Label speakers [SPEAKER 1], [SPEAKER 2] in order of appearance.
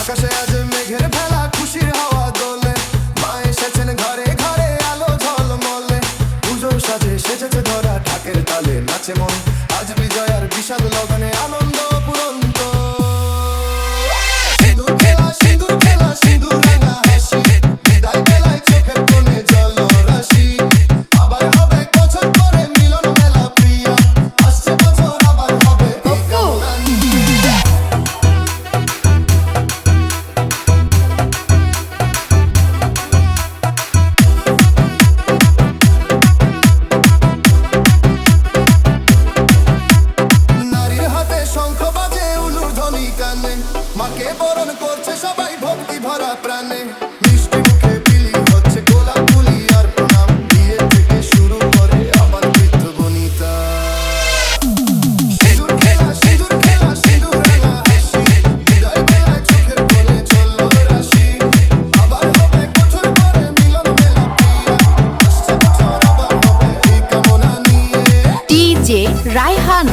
[SPEAKER 1] আকাশে আজ মেঘের ভেলা, খুশির হাওয়া দোলে। মা এসেছেন ঘরে ঘরে, আলো ঝলমলে। পুজোর সাজে সেজেছে ধরা, ঢাকের তালে নাচে মন। আজ বিজয়ার বিশাল লগনে আনন্দ পুরন্ত। সিঁদুর খেলা, সিঁদুর খেলা, সিঁদুর রাঙা হাসি। বিদায় বেলায় চোখের কোণে জলরাশি। আবার হবে বছর পরে মিলন মেলা প্রিয়া। আসছে বছর আবার হবে এই কামনা নিয়ে। নারীর হাতে শঙ্খ বাজে, উলুর ধ্বনি কানে। মাকে বরণ করছে সবাই ভক্তি ভরা প্রাণে। মিষ্টি মুখে বিলি হচ্ছে গোলাপ ফুলি আর প্রণাম। বিয়ে থেকে শুরু করে আবার মৃত্যু বনিতা। সিঁদুর খেলা, সিঁদুর খেলা, সিঁদুর রাঙা হাসি। বিদায় বেলায় চোখের কোণে জলরাশি। আবার হবে বছর পরে মিলন মেলা প্রিয়া। আসছে বছর আবার হবে এই কামনা নিয়ে।
[SPEAKER 2] ডিজে রায়হান।